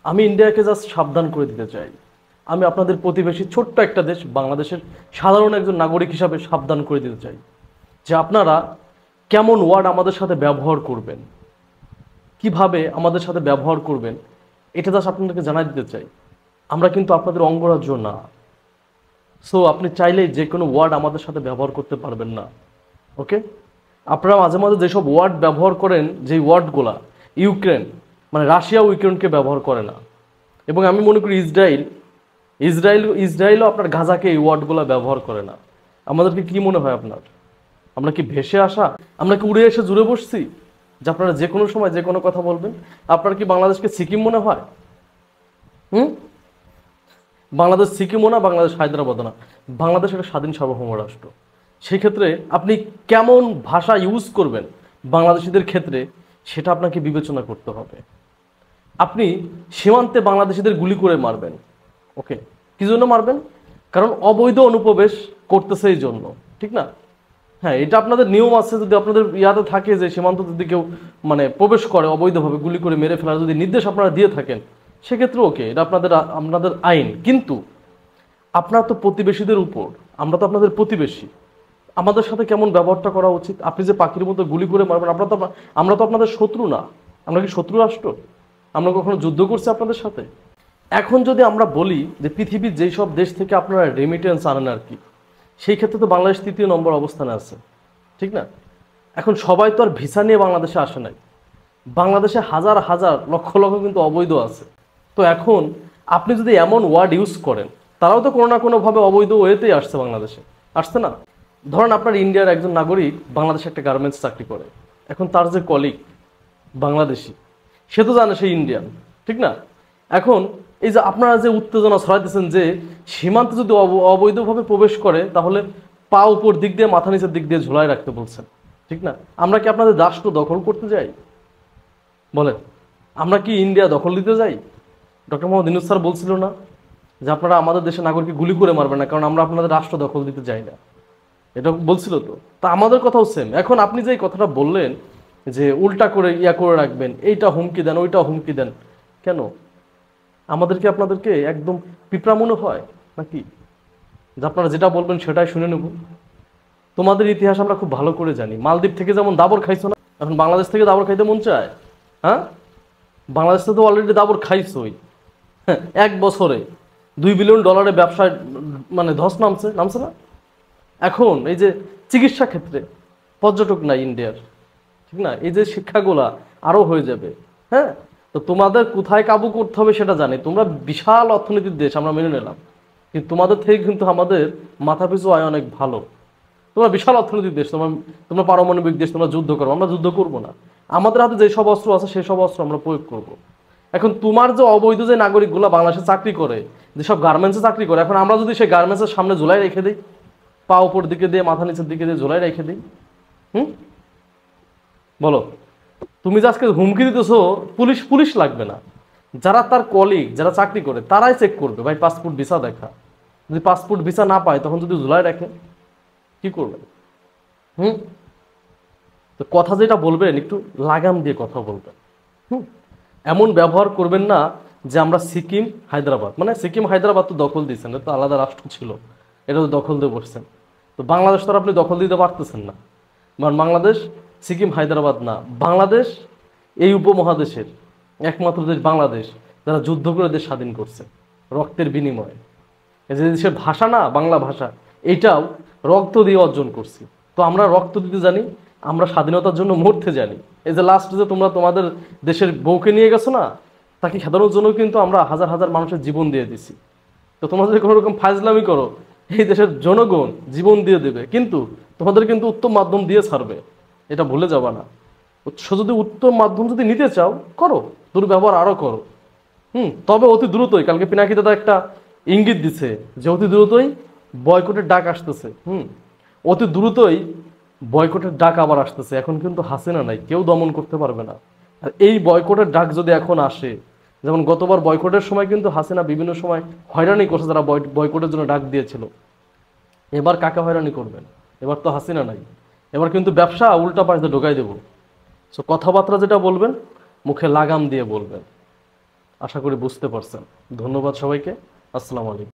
আমি ইন্ডিয়াকে জাস্ট সাবধান করে দিতে চাই। আমি আপনাদের প্রতিবেশী ছোট্ট একটা দেশ বাংলাদেশের সাধারণ একজন নাগরিক হিসাবে সাবধান করে দিতে চাই যে আপনারা কেমন ওয়ার্ড আমাদের সাথে ব্যবহার করবেন, কিভাবে আমাদের সাথে ব্যবহার করবেন, এটা জাস্ট আপনাদেরকে জানাই দিতে চাই। আমরা কিন্তু আপনাদের অঙ্গরাজ্য না। সো আপনি চাইলেই যে কোনো ওয়ার্ড আমাদের সাথে ব্যবহার করতে পারবেন না। ওকে, আপনারা মাঝে মাঝে যেসব ওয়ার্ড ব্যবহার করেন, যেই ওয়ার্ডগুলা ইউক্রেন মানে রাশিয়া ইউক্রেনকে ব্যবহার করে না, এবং আমি মনে করি ইসরায়েলও আপনার গাজাকে এই ওয়ার্ডগুলো ব্যবহার করে না। আমাদেরকে কি মনে হয় আপনার? আমরা কি ভেসে আসা? আমরা কি উড়ে এসে জুড়ে বসছি যে আপনারা যে কোনো সময় যে কোনো কথা বলবেন? আপনার কি বাংলাদেশকে সিকিম মনে হয়? বাংলাদেশ সিকিমও না, বাংলাদেশ হায়দ্রাবাদও না, বাংলাদেশ একটা স্বাধীন সার্বভৌম রাষ্ট্র। সেই ক্ষেত্রে আপনি কেমন ভাষা ইউজ করবেন বাংলাদেশিদের ক্ষেত্রে, সেটা আপনাকে বিবেচনা করতে হবে। আপনি সীমান্তে বাংলাদেশিদের গুলি করে মারবেন, ওকে, কি জন্য মারবেন? কারণ অবৈধ অনুপ্রবেশ করতেছে এই জন্য, ঠিক না? হ্যাঁ, এটা আপনাদের নিয়ম আছে। যদি আপনাদের ইয়াতে থাকে যে সীমান্ত যদি কেউ মানে প্রবেশ করে অবৈধভাবে, গুলি করে মেরে ফেলার যদি নির্দেশ আপনারা দিয়ে থাকেন, সেক্ষেত্রে ওকে, এটা আপনাদের আইন। কিন্তু আপনার তো প্রতিবেশীদের উপর, আমরা তো আপনাদের প্রতিবেশী, আমাদের সাথে কেমন ব্যবহারটা করা উচিত? আপনি যে পাখির মতো গুলি করে মারবেন, আমরা তো আপনাদের শত্রু না। আমরা কি শত্রু রাষ্ট্র? আমরা কখনো যুদ্ধ করছি আপনাদের সাথে? এখন যদি আমরা বলি যে পৃথিবীর যেই সব দেশ থেকে আপনারা রেমিটেন্স আনেন আর কি, সেই ক্ষেত্রে তো বাংলাদেশ ৩য় নম্বর অবস্থানে আছে, ঠিক না? এখন সবাই তো আর ভিসা নিয়ে বাংলাদেশে আসে নাই। বাংলাদেশে হাজার হাজার লক্ষ লক্ষ কিন্তু অবৈধ আছে। তো এখন আপনি যদি এমন ওয়ার্ড ইউজ করেন, তারাও তো কোনো না কোনোভাবে অবৈধ ওয়েতেই আসছে বাংলাদেশে, আসছে না? ধরেন আপনার ইন্ডিয়ার একজন নাগরিক বাংলাদেশে একটা গার্মেন্টস চাকরি করে, এখন তার যে কলিগ বাংলাদেশি, সে তো জানে সে ইন্ডিয়ান, ঠিক না? এখন এই যে আপনারা যে উত্তেজনা ছড়াইতেছেন যে সীমান্তে যদি অবৈধভাবে প্রবেশ করে, তাহলে পা উপর দিক দিয়ে মাথা নিচের দিক দিয়ে ঝোলায় রাখতে বলছেন, ঠিক না? আমরা কি আপনাদের রাষ্ট্র দখল করতে যাই? বলেন, আমরা কি ইন্ডিয়া দখল দিতে যাই? ডক্টর মোহাম্মদ ইউনূস স্যার বলছিল না যে আপনারা আমাদের দেশের নাগরিককে গুলি করে মারবেন না, কারণ আমরা আপনাদের রাষ্ট্র দখল দিতে যাই না? এটা বলছিল তো। তা আমাদের কথাও সেম। এখন আপনি যে কথাটা বললেন যে উল্টা করে ইয়া করে রাখবেন, এইটা হুমকি দেন, ওইটা হুমকি দেন, কেন? আমাদেরকে আপনাদেরকে একদম পিঁপড়া মনে হয় নাকি যে আপনারা যেটা বলবেন সেটাই শুনে নেব? তোমাদের ইতিহাস আমরা খুব ভালো করে জানি। মালদ্বীপ থেকে যেমন দাবর খাইছো না, এখন বাংলাদেশ থেকে দাবর খাইতে মন চায়? হ্যাঁ, বাংলাদেশ থেকে তো অলরেডি দাবর খাইছোই। হ্যাঁ, 1 বছরে $2 বিলিয়ন ব্যবসায় মানে ধস নামছে না? এখন এই যে চিকিৎসা ক্ষেত্রে পর্যটক নাই ইন্ডিয়ার, ঠিক না? এই যে শিক্ষাগুলা আরো হয়ে যাবে। হ্যাঁ, তো তোমাদের কোথায় কাবু করতে হবে সেটা জানি। তোমরা বিশাল অর্থনীতির দেশ, আমরা মেনে নিলাম, কিন্তু তোমাদের থেকে কিন্তু আমাদের মাথাপিছু আয় অনেক ভালো। তোমরা বিশাল অর্থনীতির দেশ, তোমরা পারমাণবিক দেশ, তোমরা যুদ্ধ করো, আমরা যুদ্ধ করবো না। আমাদের হাতে যে সব অস্ত্র আছে সেই সব অস্ত্র আমরা প্রয়োগ করব। এখন তোমার যে অবৈধ যে নাগরিকগুলো বাংলাদেশে চাকরি করে, যেসব গার্মেন্টসে চাকরি করে, এখন আমরা যদি সেই গার্মেন্টসের সামনে ঝুলাই রেখে দিই, পা উপর দিকে দিয়ে মাথা নিচের দিকে দিয়ে ঝোলাই রেখে দিই, বলো, তুমি যে আজকে হুমকি দিতেছো, পুলিশ লাগবে না। যারা তার কলিগ, যারা চাকরি করে, তারাই চেক করবে, ভাই পাসপোর্ট ভিসা দেখা। যদি পাসপোর্ট ভিসা না পায়, তখন যদি ঝুলাই রাখে, কি করবে? তো কথা যেটা বলবেন একটু লাগাম দিয়ে কথা বলবেন। এমন ব্যবহার করবেন না যে আমরা সিকিম হায়দ্রাবাদ, মানে সিকিম হায়দ্রাবাদ তো দখল দিয়েছেন, এটা তো আলাদা রাষ্ট্র ছিল, এটা তো দখল দিয়ে বসছেন। তো বাংলাদেশ তো আপনি দখল দিতে পারতেছেন না। কারণ বাংলাদেশ সিকিম হায়দ্রাবাদ না, বাংলাদেশ এই উপমহাদেশের একমাত্র দেশ বাংলাদেশ, যারা যুদ্ধ করে দেশ স্বাধীন করছে রক্তের বিনিময়ে। এই যে দেশের ভাষা না, বাংলা ভাষা, এইটাও রক্ত দিয়ে অর্জন করছি। তো আমরা রক্ত দিতে জানি, আমরা স্বাধীনতার জন্য মরতে জানি। এই যে লাস্ট যে তোমরা তোমাদের দেশের বউকে নিয়ে গেছো না, তাকে খেদানোর জন্য কিন্তু আমরা হাজার হাজার মানুষের জীবন দিয়ে দিছি। তো তোমরা যদি কোনো রকম ফাজলামি করো, এই দেশের জনগণ জীবন দিয়ে দেবে, কিন্তু তোমাদের কিন্তু উত্তম মাধ্যম দিয়ে ছাড়বে, এটা ভুলে যাবা না। যদি উত্তম মাধ্যম যদি নিতে চাও, করো, দুর্ব্যবহার আরো করো। তবে অতি দ্রুতই, কালকে পিনাকি দাদা একটা ইঙ্গিত দিছে যে অতি দ্রুতই বয়কটের ডাক আসতেছে। অতি দ্রুতই বয়কটের ডাক আবার আসতেছে। এখন কিন্তু হাসিনা নাই, কেউ দমন করতে পারবে না। আর এই বয়কটের ডাক যদি এখন আসে, যেমন গতবার বয়কটের সময় কিন্তু হাসিনা বিভিন্ন সময় হয়রানি করছে যারা বয়কটের জন্য ডাক দিয়েছিল। এবার কাকে হয়রানি করবেন? এবার তো হাসিনা নাই, এবার কিন্তু ব্যবসা উল্টা পাশে ঢোকাই দেব। সো কথাবার্তা যেটা বলবেন, মুখে লাগাম দিয়ে বলবেন। আশা করি বুঝতে পারছেন। ধন্যবাদ সবাইকে। আসসালামু আলাইকুম।